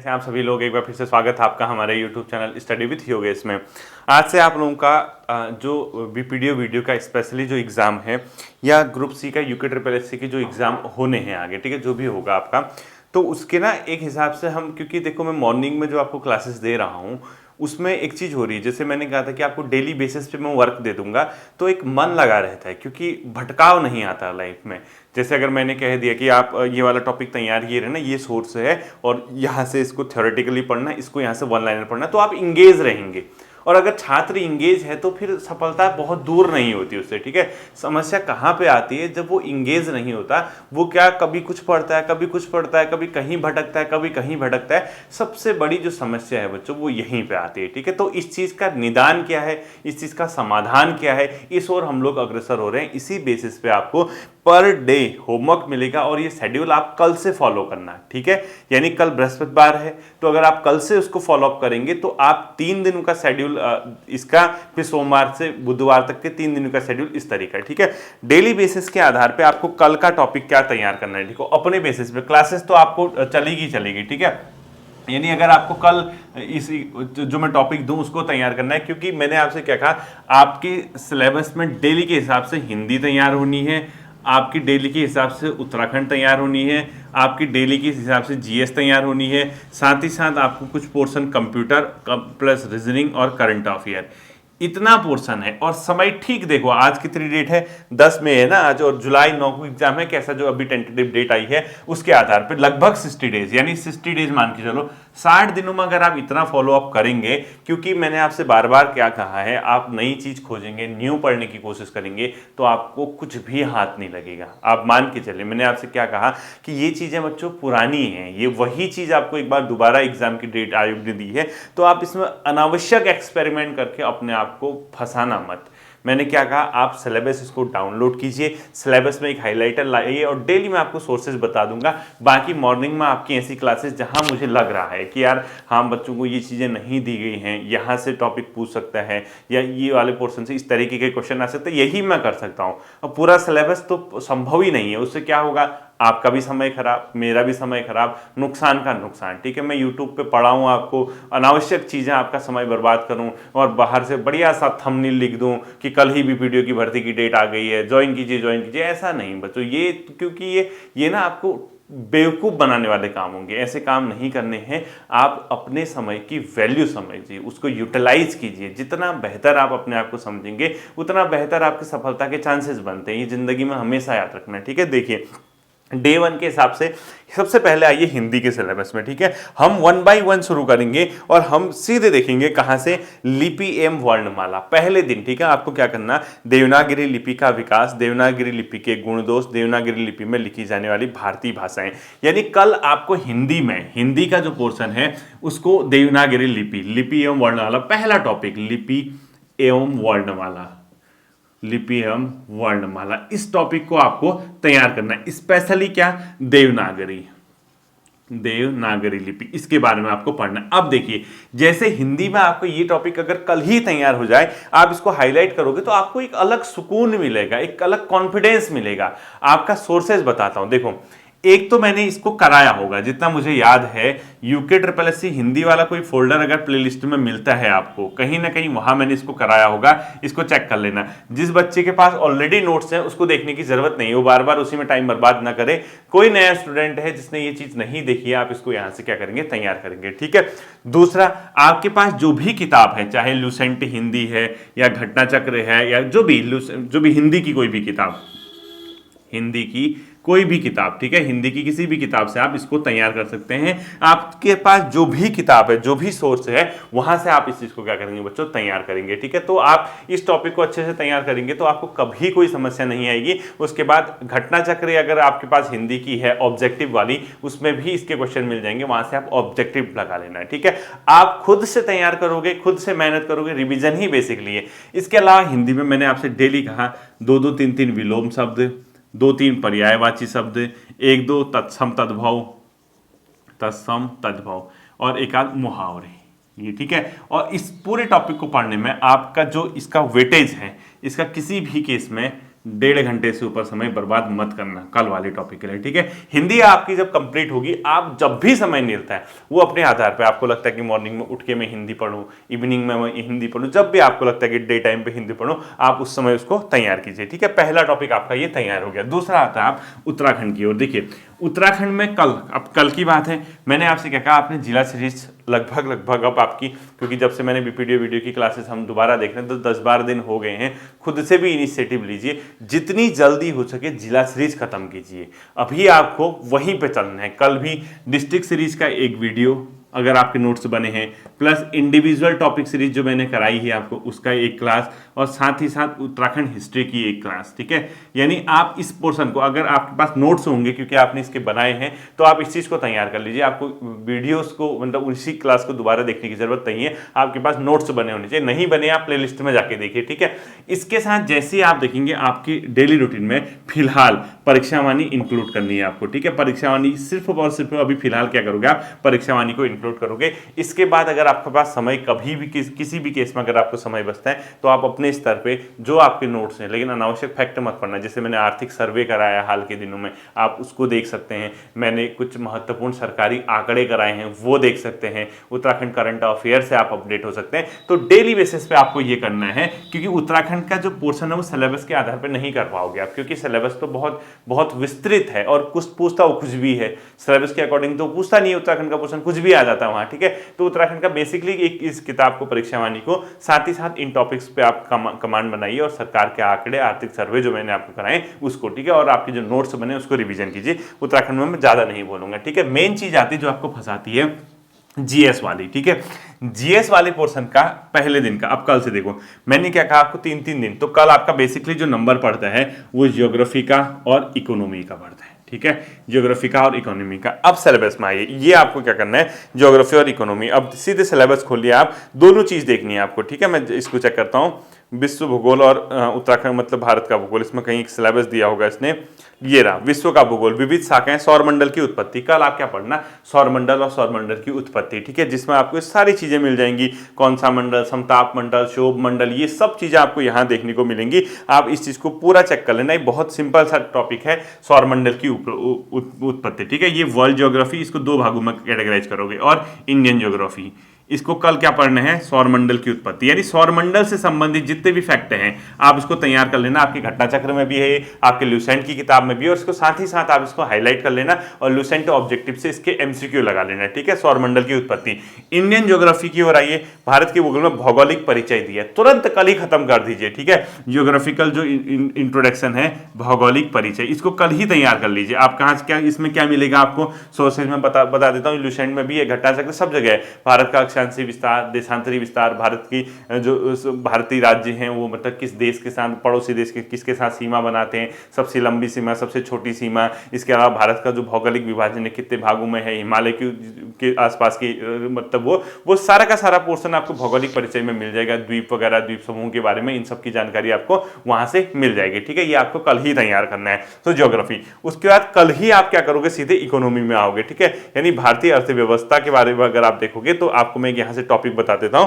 कैसे हैं आप सभी लोग। एक बार फिर से स्वागत है आपका हमारे YouTube channel study with Yogesh में। आज से आप लोगों का जो बीपीडीओ वीडियो का स्पेशली जो एग्ज़ाम है या ग्रुप सी का यूके ट्रिपल एस सी के जो एग्ज़ाम होने हैं आगे, ठीक है, जो भी होगा आपका, तो उसके ना एक हिसाब से हम, क्योंकि देखो मैं मॉर्निंग में जो आपको क्लासेस दे रहा हूँ उसमें एक चीज़ हो रही है, जैसे मैंने कहा था कि आपको डेली बेसिस पे मैं वर्क दे दूंगा तो एक मन लगा रहता है, क्योंकि भटकाव नहीं आता लाइफ में। जैसे अगर मैंने कह दिया कि आप ये वाला टॉपिक तैयार किए रहे ना, ये सोर्स है और यहाँ से इसको थ्योरेटिकली पढ़ना है, इसको यहाँ से वन लाइनर पढ़ना है, तो आप इंगेज रहेंगे। और अगर छात्र इंगेज है तो फिर सफलता बहुत दूर नहीं होती उससे, ठीक है। समस्या कहाँ पे आती है, जब वो इंगेज नहीं होता, वो क्या कभी कुछ पढ़ता है, कभी कुछ पढ़ता है, कभी कहीं भटकता है, कभी कहीं भटकता है। सबसे बड़ी जो समस्या है बच्चों वो यहीं पे आती है, ठीक है। तो इस चीज़ का निदान क्या है, इस चीज़ का समाधान क्या है, इस ओर हम लोग अग्रसर हो रहे हैं। इसी बेसिस पे आपको पर डे होमवर्क मिलेगा और ये शेड्यूल आप कल से फॉलो करना, ठीक है। यानी कल बृहस्पतिवार है तो अगर आप कल से उसको फॉलो अप करेंगे तो आप 3 दिनों का शेड्यूल इसका, फिर सोमवार से बुधवार तक के 3 दिनों का शेड्यूल इस तरीका है, ठीक है। डेली बेसिस के आधार पे आपको कल का टॉपिक क्या तैयार करना है, ठीक है। अपने बेसिस पे क्लासेस तो आपको चलेगी, ठीक है। यानी अगर आपको कल इस जो मैं टॉपिक दूं उसको तैयार करना है, क्योंकि मैंने आपसे क्या कहा, आपके सिलेबस में डेली के हिसाब से हिंदी तैयार होनी है, आपकी डेली के हिसाब से उत्तराखंड तैयार होनी है, आपकी डेली के हिसाब से जीएस तैयार होनी है, साथ ही साथ आपको कुछ पोर्शन कंप्यूटर प्लस रीजनिंग और करंट अफेयर, इतना पोर्शन है। और समय ठीक देखो, आज कितनी डेट है, 10 मई है ना आज, और जुलाई 9 को एग्जाम है। कैसा जो अभी टेंटेटिव डेट आई है उसके आधार पर लगभग 60 डेज, यानी 60 डेज मान के चलो, 60 दिनों में अगर आप इतना फॉलो अप करेंगे, क्योंकि मैंने आपसे बार बार क्या कहा है, आप नई चीज खोजेंगे, न्यू पढ़ने की कोशिश करेंगे तो आपको कुछ भी हाथ नहीं लगेगा। आप मान के चले, मैंने आपसे क्या कहा कि ये चीजें बच्चों पुरानी हैं, ये वही चीज आपको एक बार दोबारा एग्जाम की डेट आयोग ने दी है, तो आप इसमें अनावश्यक एक्सपेरिमेंट करके अपने आप को फंसाना मत। मैंने क्या कहा, आप सिलेबस इसको डाउनलोड कीजिए, सिलेबस में एक हाइलाइटर लाइए और डेली मैं आपको सोर्सेज बता दूंगा। बाकी मॉर्निंग में आपकी ऐसी क्लासेस जहां मुझे लग रहा है कि यार हाँ बच्चों को ये चीज़ें नहीं दी गई हैं, यहाँ से टॉपिक पूछ सकता है या ये वाले पोर्शन से इस तरीके के क्वेश्चन आ सकते हैं, यही मैं कर सकता हूँ। अब पूरा सिलेबस तो संभव ही नहीं है, उससे क्या होगा, आपका भी समय खराब, मेरा भी समय खराब, नुकसान का नुकसान, ठीक है। मैं यूट्यूब पे पढ़ाऊँ आपको, अनावश्यक चीज़ें, आपका समय बर्बाद करूँ और बाहर से बढ़िया सा थंबनेल लिख दूँ कि कल ही बीपीडीओ की भर्ती की डेट आ गई है, ज्वाइन कीजिए, ऐसा नहीं बच्चों। ये क्योंकि ये ना आपको बेवकूफ़ बनाने वाले काम होंगे, ऐसे काम नहीं करने हैं। आप अपने समय की वैल्यू समझिए, उसको यूटिलाइज कीजिए। जितना बेहतर आप अपने आप को समझेंगे उतना बेहतर आपकी सफलता के चांसेस बनते हैं। ये जिंदगी में हमेशा याद रखना है, ठीक है। देखिए डे 1 के हिसाब से सबसे पहले आइए हिंदी के सिलेबस में, ठीक है। हम 1 बाय 1 शुरू करेंगे और हम सीधे देखेंगे कहां से, लिपि एवं वर्णमाला। पहले दिन, ठीक है, आपको क्या करना, देवनागरी लिपि का विकास, देवनागरी लिपि के गुण दोष, देवनागरी लिपि में लिखी जाने वाली भारतीय भाषाएं। यानी कल आपको हिंदी में, हिंदी का जो पोर्शन है उसको देवनागरी लिपि एवं वर्णमाला, पहला टॉपिक लिपि एवं वर्णमाला, लिपि एवं वर्णमाला, इस टॉपिक को आपको तैयार करना है। स्पेशली क्या, देवनागरी लिपि, इसके बारे में आपको पढ़ना है। अब देखिए, जैसे हिंदी में आपको ये टॉपिक अगर कल ही तैयार हो जाए, आप इसको हाईलाइट करोगे तो आपको एक अलग सुकून मिलेगा, एक अलग कॉन्फिडेंस मिलेगा। आपका सोर्सेज बताता हूं, देखो एक तो मैंने इसको कराया होगा, जितना मुझे याद है, UK triple S C Hindi वाला कोई फोल्डर अगर प्लेलिस्ट में मिलता है आपको कहीं ना कहीं, वहां मैंने इसको कराया होगा, इसको चेक कर लेना। जिस बच्चे के पास ऑलरेडी नोट्स हैं उसको देखने की जरूरत नहीं है, वो बार बार उसी में टाइम बर्बाद ना करे। कोई नया स्टूडेंट है जिसने ये चीज नहीं देखी है, आप इसको यहां से क्या करेंगे, तैयार करेंगे, ठीक है। दूसरा, आपके पास जो भी किताब है, चाहे लुसेंट हिंदी है या घटना चक्र है या जो भी हिंदी की कोई भी किताब, हिंदी की कोई भी किताब, ठीक है, हिंदी की किसी भी किताब से आप इसको तैयार कर सकते हैं। आपके पास जो भी किताब है, जो भी सोर्स है, वहां से आप इस चीज को क्या करेंगे बच्चों, तैयार करेंगे, ठीक है। तो आप इस टॉपिक को अच्छे से तैयार करेंगे तो आपको कभी कोई समस्या नहीं आएगी। उसके बाद घटना चक्र अगर आपके पास हिंदी की है ऑब्जेक्टिव वाली, उसमें भी इसके क्वेश्चन मिल जाएंगे, वहां से आप ऑब्जेक्टिव लगा लेना है, ठीक है। आप खुद से तैयार करोगे, खुद से मेहनत करोगे, रिविजन ही बेसिकली है। इसके अलावा हिंदी में मैंने आपसे डेली कहा 2-2 3-3 विलोम शब्द, 2-3 पर्यायवाची शब्द, 1-2 तत्सम तद्भव और एक आध मुहावरे, ये ठीक है। और इस पूरे टॉपिक को पढ़ने में आपका जो इसका वेटेज है, इसका किसी भी केस में 1.5 घंटे से ऊपर समय बर्बाद मत करना कल वाले टॉपिक के लिए, ठीक है। हिंदी आपकी जब कंप्लीट होगी, आप जब भी समय मिलता है वो अपने आधार पे, आपको लगता है कि मॉर्निंग में उठ के मैं हिंदी पढूं, इवनिंग में मैं हिंदी पढूं, जब भी आपको लगता है कि डे टाइम पे हिंदी पढूं, आप उस समय उसको तैयार कीजिए, ठीक है। पहला टॉपिक आपका ये तैयार हो गया। दूसरा आता है आप उत्तराखंड की ओर। देखिए उत्तराखंड में कल, अब कल की बात है, मैंने आपसे क्या कहा, आपने जिला सीरीज लगभग अब आपकी, क्योंकि जब से मैंने बीपीडीओ वीडियो की क्लासेस हम दोबारा देख रहे हैं तो 10-12 दिन हो गए हैं। खुद से भी इनिशिएटिव लीजिए, जितनी जल्दी हो सके जिला सीरीज खत्म कीजिए। अभी आपको वहीं पे चलना है। कल भी डिस्ट्रिक्ट सीरीज का एक वीडियो अगर आपके नोट्स बने हैं, प्लस इंडिविजुअल टॉपिक सीरीज जो मैंने कराई है आपको उसका एक क्लास, और साथ ही साथ उत्तराखंड हिस्ट्री की एक क्लास, ठीक है। यानी आप इस पोर्शन को, अगर आपके पास नोट्स होंगे क्योंकि आपने इसके बनाए हैं, तो आप इस चीज़ को तैयार कर लीजिए। आपको वीडियोस को मतलब उसी क्लास को दोबारा देखने की जरूरत नहीं है, आपके पास नोट्स बने होने चाहिए। नहीं बने आप प्लेलिस्ट में जाके देखिए, ठीक है। इसके साथ जैसे ही आप देखेंगे आपकी डेली रूटीन में फिलहाल परीक्षावाणी इंक्लूड करनी है आपको, ठीक है। परीक्षावाणी सिर्फ और सिर्फ अभी फिलहाल क्या करोगे आप, परीक्षावाणी को इंक्लूड करोगे। इसके बाद अगर आपके पास समय कभी भी किसी भी केस में अगर आपको समय बचता है तो आप अपने स्तर पे जो आपके नोट्स हैं, लेकिन अनावश्यक फैक्ट मत पढ़ना। जैसे मैंने आर्थिक सर्वे कराया हाल के दिनों में, आप उसको देख सकते हैं। मैंने कुछ महत्वपूर्ण सरकारी आंकड़े कराए हैं, वो देख सकते हैं। उत्तराखंड करंट अफेयर से आप अपडेट हो सकते हैं। तो डेली बेसिस पे आपको ये करना है, क्योंकि उत्तराखंड का जो पोर्शन है वो सिलेबस के आधार पर नहीं कर पाओगे आप, क्योंकि सिलेबस तो बहुत बहुत विस्तृत है और कुछ पूछता वो कुछ भी है। सिलेबस के अकॉर्डिंग तो पूछता नहीं है, उत्तराखंड का पोर्शन कुछ भी आ जाता है वहां, ठीक है। तो उत्तराखंड का बेसिकली एक इस किताब को, परीक्षावाणी को, साथ ही साथ इन टॉपिक्स पे आप कमांड बनाइए और सरकार के आंकड़े, आर्थिक सर्वे जो मैंने आपको कराए उसको, ठीक है। और आपके जो नोट्स बने उसको रिवीजन कीजिए। उत्तराखंड में मैं ज्यादा नहीं बोलूंगा, ठीक है। मेन चीज आती है जो आपको फंसाती है, जीएस वाली, ठीक है। जीएस वाले पोर्शन का पहले दिन का, अब कल से देखो, मैंने क्या कहा आपको 3-3 दिन, तो कल आपका बेसिकली जो नंबर पड़ता है वो ज्योग्राफी का और इकोनॉमी का पड़ता है, ठीक है। ज्योग्राफी का और इकोनॉमी का। अब सिलेबस में आइए, ये आपको क्या करना है, ज्योग्राफी और इकोनॉमी। अब सीधे सिलेबस खोलिए आप, दोनों चीज देखनी है आपको, ठीक है। मैं इसको चेक करता हूं, विश्व भूगोल और उत्तराखंड मतलब भारत का भूगोल, इसमें कहीं एक सिलेबस दिया होगा इसने, ये रहा विश्व का भूगोल, विविध शाखाएं, सौरमंडल की उत्पत्ति। कल आप क्या पढ़ना, सौरमंडल और सौरमंडल की उत्पत्ति, ठीक है, जिसमें आपको सारी चीजें मिल जाएंगी। कौन सा मंडल, समताप मंडल, शोभ मंडल, ये सब चीजें आपको यहां देखने को मिलेंगी। आप इस चीज को पूरा चेक कर लेना। ये बहुत सिंपल सा टॉपिक है, सौरमंडल की उत्पत्ति, ठीक है। ये वर्ल्ड ज्योग्राफी, इसको 2 भागों में कैटेगराइज करोगे, और इंडियन ज्योग्राफी, इसको कल क्या पढ़ना है, सौरमंडल की उत्पत्ति, यानी सौरमंडल से संबंधित जितने भी फैक्ट हैं आप इसको तैयार कर लेना। आपके घटना चक्र में भी है, आपके ल्यूसेंट की किताब में भी, और इसको साथ ही साथ आप इसको हाईलाइट कर लेना और ल्यूसेंट ऑब्जेक्टिव से इसके एमसीक्यू लगा लेना, ठीक है। सौरमंडल की उत्पत्ति। इंडियन ज्योग्राफी की ओर आइए, भारत के भूगोल में भौगोलिक परिचय दिया, तुरंत कल ही खत्म कर दीजिए, ठीक है। ज्योग्राफिकल जो इंट्रोडक्शन है, भौगोलिक परिचय, इसको कल ही तैयार कर लीजिए। आप कहाँ क्या इसमें क्या मिलेगा आपको, सोर्सेज में बता देता हूँ, ल्यूसेंट में भी है, घटना चक्र सब जगह है। भारत का अक्षांशीय विस्तार, देशांतरी विस्तार, भारत की जो भारतीय राज्य हैं वो मतलब किस देश के साथ, पड़ोसी देश के किसके साथ सीमा बनाते हैं, सबसे लंबी सीमा, सबसे छोटी सीमा। इसके अलावा भारत का जो भौगोलिक विभाजन है, कितने भागों में है, हिमालय के आसपास की मतलब वो सारा का सारा पोर्शन आपको भौगोलिक परिचय में मिल जाएगा। द्वीप वगैरह, द्वीप समूह के बारे में, इन सब की जानकारी आपको वहां से मिल जाएगी, ठीक है। ये आपको कल ही तैयार करना है, तो ज्योग्राफी। उसके बाद कल ही आप क्या करोगे, सीधे इकोनॉमी में आओगे, ठीक है। यानी भारतीय अर्थव्यवस्था के बारे में अगर आप देखोगे तो आपको मैं यहां से टॉपिक बता देता हूं,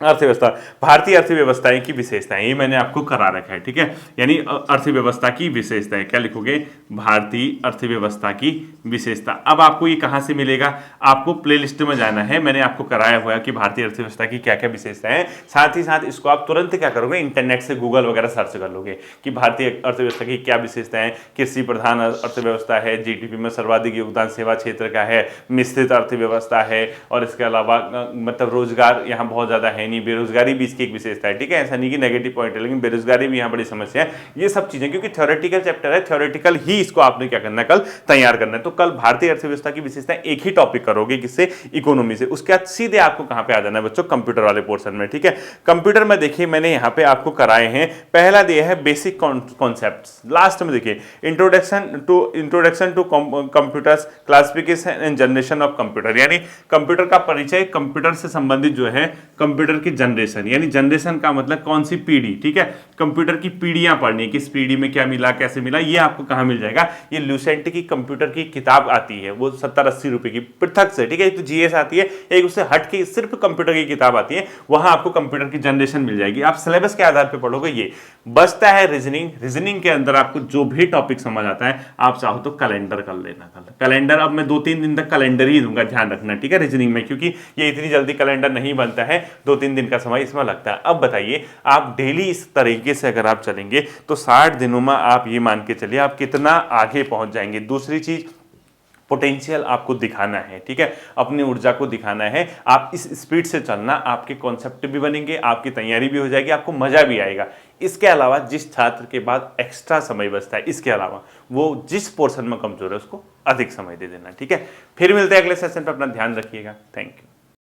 अर्थव्यवस्था, भारतीय अर्थव्यवस्थाएं की विशेषताएं, ये मैंने आपको करा रखा है, ठीक है। यानी अर्थव्यवस्था की विशेषताएं, क्या लिखोगे, भारतीय अर्थव्यवस्था की विशेषता। अब आपको ये कहां से मिलेगा, आपको प्लेलिस्ट में जाना है। मैंने आपको कराया हुआ है कि भारतीय अर्थव्यवस्था की क्या क्या विशेषताएं हैं। साथ ही साथ इसको आप तुरंत क्या करोगे, इंटरनेट से गूगल वगैरह सर्च कर लोगे कि भारतीय अर्थव्यवस्था की क्या विशेषताएं। कृषि प्रधान अर्थव्यवस्था है, जीडीपी में सर्वाधिक योगदान सेवा क्षेत्र का है, मिश्रित अर्थव्यवस्था है, और इसके अलावा मतलब रोजगार यहाँ बहुत ज्यादा है नहीं, बेरोजगारी भी इसकी एक विशेषता है, ठीक है। ऐसा नहीं कि नेगेटिव पॉइंट है, लेकिन बेरोजगारी भी यहाँ बड़ी समस्या है। ये सब चीजें, क्योंकि थ्योरेटिकल चैप्टर है, थ्योरेटिकल ही इसको आपने क्या करना है, कल तैयार करना है। तो कल भारतीय अर्थव्यवस्था की विशेषता एक ही टॉपिक करोगे, किससे, इकोनॉमी से। उसके बाद सीधे आपको कहां पे आ जाना है बच्चों, कंप्यूटर वाले पोर्शन में, ठीक है। कंप्यूटर में देखिए मैंने यहाँ पे आपको कराए हैं, पहला दिया है बेसिक कॉन्सेप्ट्स, लास्ट में देखिए introduction to computers, classification and generation of computer, यानी कंप्यूटर का परिचय, कंप्यूटर से संबंधित जो है, कंप्यूटर के जनरेशन, यानी जनरेशन का मतलब कौन सी पीढ़ी, ठीक है, कंप्यूटर की पीढ़ियां पढ़नी, किस पीढ़ी में क्या मिला, कैसे मिला, ये आपको कहाँ मिल जाएगा, ये लुसेंट की कंप्यूटर की किताब आती है, वो 70-80 रुपए की पृथक से, ठीक है। एक तो जीएस आती है, एक उससे हट के सिर्फ कंप्यूटर की किताब आती है, वहां आपको कंप्यूटर की जनरेशन मिल जाएगी। आप सिलेबस के आधार पर पढ़ोगे। ये बचता है रीजनिंग। रीजनिंग के अंदर आपको जो भी टॉपिक समझ आता है, आप चाहो तो कैलेंडर कर लेना। कैलेंडर अब मैं 2-3 दिन तक कैलेंडर ही दूंगा, ध्यान रखना, ठीक है, रीजनिंग में, क्योंकि ये इतनी जल्दी कैलेंडर नहीं बनता है, 2-3 दिन का समय इसमें लगता है। अब बताइए, आप डेली इस तरीके से अगर आप चलेंगे तो 60 दिनों में आप ये मान के चलिए आप कितना आगे पहुंच जाएंगे। दूसरी चीज, पोटेंशियल आपको दिखाना है, ठीक है, अपनी ऊर्जा को दिखाना है। आप इस स्पीड से चलना, आपके कॉन्सेप्ट भी बनेंगे, आपकी तैयारी भी हो जाएगी, आपको मजा भी आएगा। इसके अलावा जिस छात्र के बाद एक्स्ट्रा समय बचता है, इसके अलावा वो जिस पोर्शन में कमजोर है उसको अधिक समय दे देना, ठीक है। फिर मिलते हैं अगले सेशन पर, अपना ध्यान रखिएगा। Thank you.